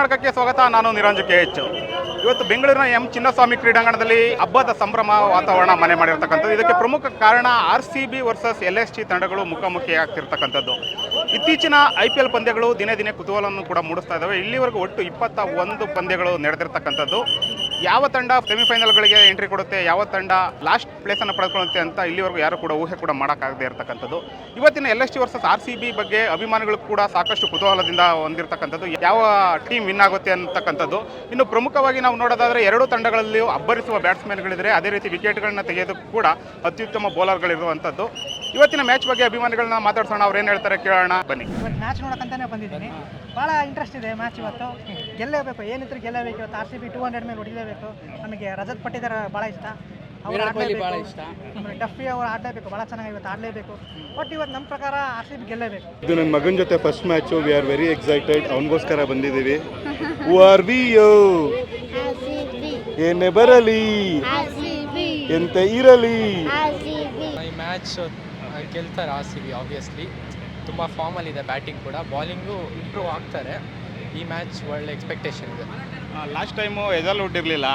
ಕರ್ನಾಟಕಕ್ಕೆ ಸ್ವಾಗತ. ನಾನು ನಿರಂಜು KH. ಇವತ್ತು ಬೆಂಗಳೂರಿನ ಚಿನ್ನಸ್ವಾಮಿ ಕ್ರೀಡಾಂಗಣದಲ್ಲಿ ಹಬ್ಬದ ಸಂಭ್ರಮ ವಾತಾವರಣ ಮನೆ ಮಾಡಿರ್ತಕ್ಕಂಥದ್ದು. ಇದಕ್ಕೆ ಪ್ರಮುಖ ಕಾರಣ RCB ವರ್ಸಸ್ LSG ತಂಡಗಳು ಮುಖಾಮುಖಿ ಆಗ್ತಿರ್ತಕ್ಕಂಥದ್ದು. ಇತ್ತೀಚಿನ IPL ಪಂದ್ಯಗಳು ದಿನೇ ದಿನೇ ಕುತೂಹಲವನ್ನು ಕೂಡ ಮೂಡಿಸ್ತಾ ಇದ್ದಾವೆ. ಇಲ್ಲಿವರೆಗೂ ಒಟ್ಟು 21 ಪಂದ್ಯಗಳು ನಡೆದಿರ್ತಕ್ಕಂಥದ್ದು. ಯಾವ ತಂಡ ಸೆಮಿಫೈನಲ್ಗಳಿಗೆ ಎಂಟ್ರಿ ಕೊಡುತ್ತೆ, ಯಾವ ತಂಡ ಲಾಸ್ಟ್ ಪ್ಲೇಸನ್ನು ಪಡೆದುಕೊಳ್ಳುತ್ತೆ ಅಂತ ಇಲ್ಲಿವರೆಗೂ ಯಾರು ಕೂಡ ಊಹೆ ಕೂಡ ಮಾಡೋಕ್ಕಾಗದೇ ಇರತಕ್ಕಂಥದ್ದು. ಇವತ್ತಿನ LSG ವರ್ಸಸ್ RCB ಬಗ್ಗೆ ಅಭಿಮಾನಿಗಳು ಕೂಡ ಸಾಕಷ್ಟು ಕುತೂಹಲದಿಂದ ಹೊಂದಿರತಕ್ಕಂಥದ್ದು. ಯಾವ ಟೀಮ್ ವಿನ್ ಆಗುತ್ತೆ ಅಂತಕ್ಕಂಥದ್ದು. ಇನ್ನು ಪ್ರಮುಖವಾಗಿ ನಾವು ನೋಡೋದಾದರೆ ಎರಡೂ ತಂಡಗಳಲ್ಲಿಯೂ ಅಬ್ಬರಿಸುವ ಬ್ಯಾಟ್ಸ್ಮನ್ಗಳಿದ್ದಾರೆ. ಅದೇ ರೀತಿ ವಿಕೆಟ್ಗಳನ್ನ ತೆಗೆಯೋದಕ್ಕೂ ಕೂಡ ಅತ್ಯುತ್ತಮ ಬೌಲರ್ಗಳಿರುವಂಥದ್ದು. ಇವತ್ತಿನ ಮ್ಯಾಚ್ ಬಗ್ಗೆ ಅಭಿಮಾನಿಗಳನ್ನ ಮಾತಾಡ್ಸೋಣ, ಅವ್ರು ಏನು ಹೇಳ್ತಾರೆ ಕೇಳೋಣ ಬನ್ನಿ. ಇವತ್ತು ಮ್ಯಾಚ್ ನೋಡೋಕ್ಕಂತಾನೆ ಬಂದಿದ್ದೀನಿ. ಭಾಳ ಇಂಟ್ರೆಸ್ಟ್ ಇದೆ ಮ್ಯಾಚ್. ಇವತ್ತು ಗೆಲ್ಲಬೇಕು, ಏನಿದ್ರು ಗೆಲ್ಲಬೇಕು. ಇವತ್ತು RCB 200 ಮೇಲೆ ಹೊಡಿಲೇಬೇಕು. ನಮಗೆ ರಜತ್ ಪಟ್ಟಿದಾರ ಭಾಳ ಇಷ್ಟ, ಅವ್ರು ಭಾಳ ಇಷ್ಟ. ಆಮೇಲೆ ಡಫಿ ಅವ್ರು ಆಡಲೇಬೇಕು, ಭಾಳ ಚೆನ್ನಾಗಿ ಇವತ್ತು ಆಡಲೇಬೇಕು. ಬಟ್ ಇವತ್ತು ನಮ್ಮ ಪ್ರಕಾರ RCB ಗೆಲ್ಲಬೇಕು. ಇದು ನನ್ನ ಮಗನ ಜೊತೆ first match. We are very excited. ಅವನಿಗೋಸ್ಕರ ಬಂದಿದ್ದೀವಿ. ಹೂ ಆರ್ ವಿ ಯೋ, ಏನೇ ಬರಲಿ ಎಂತ ಇರಲಿ, ಈ ಮ್ಯಾಚ್ ಗೆಲ್ತಾರೆ RCB ಆಬ್ವಿಯಸ್ಲಿ. ತುಂಬ ಫಾರ್ಮಲ್ಲಿದೆ, ಬ್ಯಾಟಿಂಗ್ ಕೂಡ, ಬಾಲಿಂಗು ಇಂಪ್ರೂವ್ ಆಗ್ತಾರೆ. ಈ ಮ್ಯಾಚ್ ಒಳ್ಳೆ ಎಕ್ಸ್ಪೆಕ್ಟೇಷನ್ ಇದೆ. ಲಾಸ್ಟ್ ಟೈಮು ಎಜಲ್ವುಡ್ ಇರಲಿಲ್ಲ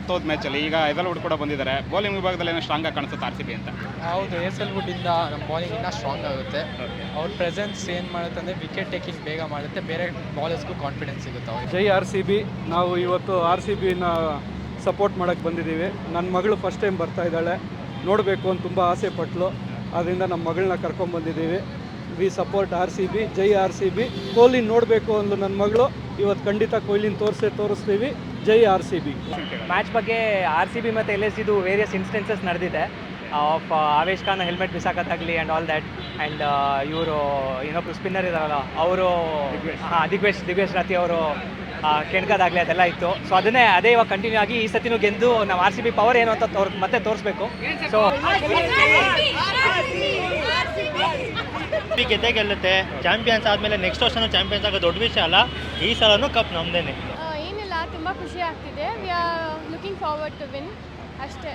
10th ಮ್ಯಾಚಲ್ಲಿ, ಈಗ ಎಜಲ್ವುಡ್ ಕೂಡ ಬಂದಿದ್ದಾರೆ. ಬೌಲಿಂಗ್ ವಿಭಾಗದಲ್ಲಿ ಏನೋ ಸ್ಟ್ರಾಂಗಾಗಿ ಕಾಣಿಸುತ್ತೆ RCB ಅಂತ. ಹೌದು, ಎಜಲ್ವುಡ್ಡಿಂದ ನಮ್ಮ ಬಾಲಿಂಗ್ ಇನ್ನೂ ಸ್ಟ್ರಾಂಗ್ ಆಗುತ್ತೆ. ಅವ್ರ ಪ್ರೆಸೆನ್ಸ್ ಏನು ಮಾಡುತ್ತೆ ಅಂದರೆ ವಿಕೆಟ್ ಟೇಕಿಂಗ್ ಬೇಗ ಮಾಡುತ್ತೆ, ಬೇರೆ ಬಾಲರ್ಸ್ಗೂ ಕಾನ್ಫಿಡೆನ್ಸ್ ಸಿಗುತ್ತೆ ಅವ್ರಿಗೆ. ಜೈ RCB. ನಾವು ಇವತ್ತು RCBನ ಸಪೋರ್ಟ್ ಮಾಡೋಕ್ಕೆ ಬಂದಿದ್ದೀವಿ. ನನ್ನ ಮಗಳು ಫಸ್ಟ್ ಟೈಮ್ ಬರ್ತಾ ಇದ್ದಾಳೆ, ನೋಡಬೇಕು ಅಂತ ತುಂಬ ಆಸೆ ಪಟ್ಲು. ಅದರಿಂದ ನಮ್ಮ ಮಗಳನ್ನ ಕರ್ಕೊಂಡ್ಬಂದಿದ್ದೀವಿ. We support RCB. ಜೈ RCB. ಕೊಹ್ಲಿ ನೋಡಬೇಕು ಅಂದು ನನ್ನ ಮಗಳು. ಇವತ್ತು ಖಂಡಿತ ಕೊಹ್ಲಿನ ತೋರಿಸ್ತೀವಿ. ಜೈ RCB. ಮ್ಯಾಚ್ ಬಗ್ಗೆ RCB ಮತ್ತು LSGದು ವೇರಿಯಸ್ ಇನ್ಸ್ಟೆನ್ಸಸ್ ನಡೆದಿದೆ. ಆಫ್ ಆವೇಶ್ ಖಾನ್ ಹೆಲ್ಮೆಟ್ ಬಿಸಾಕೋದಾಗಲಿ ಆ್ಯಂಡ್ ಆಲ್ ದ್ಯಾಟ್. ಆ್ಯಂಡ್ ಇವರು ಇನ್ನೊಬ್ರು ಸ್ಪಿನ್ನರ್ ಇದ್ದಾರಲ್ಲ ಅವರು, ದಿಗ್ವೇಶ್ ರಾತಿ ಅವರು ಕೆಣ್ಕೋದಾಗಲಿ ಅದೆಲ್ಲ ಇತ್ತು. ಸೊ ಅದೇ ಇವಾಗ ಕಂಟಿನ್ಯೂ ಆಗಿ ಈ ಸತಿನೂ ಗೆದ್ದು ನಾವು RCB ಪವರ್ ಏನು ಅಂತ ಮತ್ತೆ ತೋರಿಸ್ಬೇಕು. ಸೊ ಗೆದ್ದೇ ಗೆಲ್ಲುತ್ತೆ. ಚಾಂಪಿಯನ್ಸ್ ಆದಮೇಲೆ ನೆಕ್ಸ್ಟ್ ವರ್ಷನೂ ಚಾಂಪಿಯನ್ಸ್ ಆಗೋದು ದೊಡ್ಡ ವಿಷಯ ಅಲ್ಲ. ಈ ಸಲನೂ ಕಪ್ ನಮ್ದೇನೆ. ಏನಿಲ್ಲ, ತುಂಬ ಖುಷಿ ಆಗ್ತಿದೆ. We are looking forward to win ಅಷ್ಟೇ.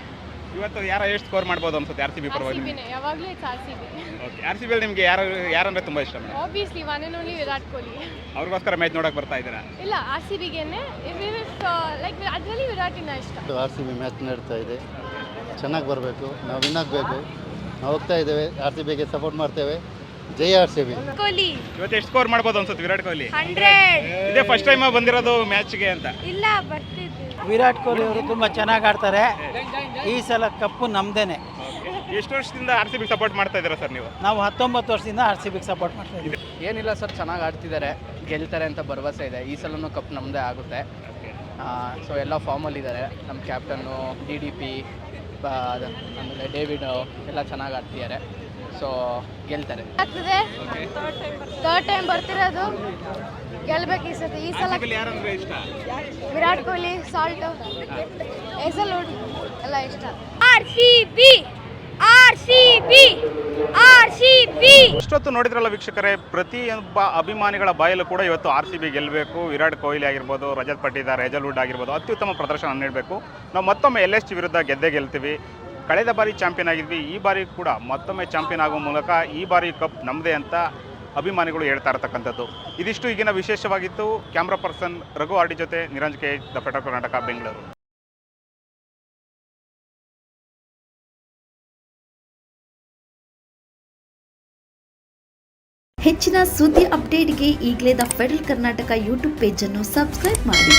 ಇವತ್ತು ಎಷ್ಟು ಸ್ಕೋರ್ ಮಾಡ್ಬೋದು ಅನ್ಸುತ್ತೆ RCB ಪರವಾಗಿ? ಯಾವಾಗಲೂ ಇಟ್ಸ್ RCB. ಓಕೆ, RCB ನಿಮಗೆ ಯಾರಂದ್ರೆ ತುಂಬ ಇಷ್ಟ? Obviously one and only Virat Kohli. ಅವ್ರಿಗೋಸ್ಕರ ಮ್ಯಾಚ್ ನೋಡಕ್ಕೆ ಬರ್ತಾ ಇದ್ದೀರಾ? ಇಲ್ಲ, RCBಗೇನೆ. ಲೈಕ್ ಅದರಲ್ಲಿ ವಿರಾಟಿನ ಇಷ್ಟ. RCB ಮ್ಯಾಚ್ ನಡೀತಾ ಇದೆ, ಚೆನ್ನಾಗಿ ಬರಬೇಕು, ನಾವು ವಿನ್ ಆಗಬೇಕು. ನಾವು ಹೋಗ್ತಾ ಇದ್ದೇವೆ, RCBಗೆ ಸಪೋರ್ಟ್ ಮಾಡ್ತೇವೆ. ಜೈ RCB. ಕೊಹ್ಲಿ ಇವತ್ತು ಎಷ್ಟು ಸ್ಕೋರ್ ಮಾಡ್ಬೋದು ಅನ್ಸುತ್ತೆ ವಿರಾಟ್ ಕೊಹ್ಲಿ? 100. ಇದೇ ಫಸ್ಟ್ ಟೈಮ್ ಬಂದಿರೋದು ಮ್ಯಾಚ್ಗೆ ಅಂತ? ಇಲ್ಲ, ಬರ್ತಿದ್ದೆ. ವಿರಾಟ್ ಕೊಹ್ಲಿ ಅವರು ತುಂಬ ಚೆನ್ನಾಗಿ ಆಡ್ತಾರೆ. ಈ ಸಲ ಕಪ್ಪು ನಮ್ಮದೇನೆ. ಎಷ್ಟು ವರ್ಷದಿಂದ RCB ಸಪೋರ್ಟ್ ಮಾಡ್ತಾ ಇದ್ದೀರಾ ಸರ್ ನೀವು? ನಾವು 19 ವರ್ಷದಿಂದ RCBಗೆ ಸಪೋರ್ಟ್ ಮಾಡ್ತಾ ಇದ್ದೀವಿ. ಏನಿಲ್ಲ ಸರ್, ಚೆನ್ನಾಗಿ ಆಡ್ತಿದ್ದಾರೆ, ಗೆಲ್ತಾರೆ ಅಂತ ಭರವಸೆ ಇದೆ. ಈ ಸಲನೂ ಕಪ್ ನಮ್ಮದೇ ಆಗುತ್ತೆ. ಸೊ ಎಲ್ಲ ಫಾರ್ಮಲ್ಲಿದ್ದಾರೆ. ನಮ್ಮ ಕ್ಯಾಪ್ಟನ್ನು DDP, ಆಮೇಲೆ ಡೇವಿಡ್ ಎಲ್ಲ ಚೆನ್ನಾಗಿ ಆಡ್ತಿದ್ದಾರೆ. ಸೊ ಗೆಲ್ತಾರೆ. ಆಗ್ತದೆ, ಥರ್ಡ್ ಟೈಮ್ ಬರ್ತಿರೋದು, ಗೆಲ್ಬೇಕು ಈ ಸತಿ. ಈ ಸಲ ಯಾರಂದ್ರೆ ಇಷ್ಟ? ವಿರಾಟ್ ಕೊಹ್ಲಿ, ಸಾಲ್ಟ್, ಎಜಲ್ವುಡ್ ಎಲ್ಲ ಇಷ್ಟ. ಇಷ್ಟೊತ್ತು ನೋಡಿದ್ರಲ್ಲ ವೀಕ್ಷಕರೇ, ಪ್ರತಿಯೊಬ್ಬ ಅಭಿಮಾನಿಗಳ ಬಾಯಲ್ಲೂ ಕೂಡ ಇವತ್ತು RCB ಗೆಲ್ಲಬೇಕು. ವಿರಾಟ್ ಕೊಹ್ಲಿ ಆಗಿರ್ಬೋದು, ರಜತ್ ಪಟ್ಟಿದಾರ್, ಎಜಲ್ವುಡ್ ಆಗಿರ್ಬೋದು, ಅತ್ಯುತ್ತಮ ಪ್ರದರ್ಶನ ನೀಡಬೇಕು. ನಾವು ಮತ್ತೊಮ್ಮೆ LSG ವಿರುದ್ಧ ಗೆಲ್ತೀವಿ. ಕಳೆದ ಬಾರಿ ಚಾಂಪಿಯನ್ ಆಗಿದ್ವಿ, ಈ ಬಾರಿ ಕೂಡ ಮತ್ತೊಮ್ಮೆ ಚಾಂಪಿಯನ್ ಆಗುವ ಮೂಲಕ ಈ ಬಾರಿ ಕಪ್ ನಮ್ಮದೇ ಅಂತ ಅಭಿಮಾನಿಗಳು ಹೇಳ್ತಾ ಇರತಕ್ಕಂಥದ್ದು. ಇದಿಷ್ಟು ಈಗಿನ ವಿಶೇಷವಾಗಿತ್ತು. ಕ್ಯಾಮ್ರಾ ಪರ್ಸನ್ ರಘು ಆರ್ಡಿ ಜೊತೆ Niranj KH, the federal Karnataka, Bengaluru. ಹೆಚ್ಚಿನ ಸುದ್ದಿ ಅಪ್ಡೇಟ್ಗೆ ಈಗಲೇ ದ ಫೆಡರಲ್ ಕರ್ನಾಟಕ ಯೂಟ್ಯೂಬ್ ಪೇಜನ್ನು ಸಬ್ಸ್ಕ್ರೈಬ್ ಮಾಡಿ.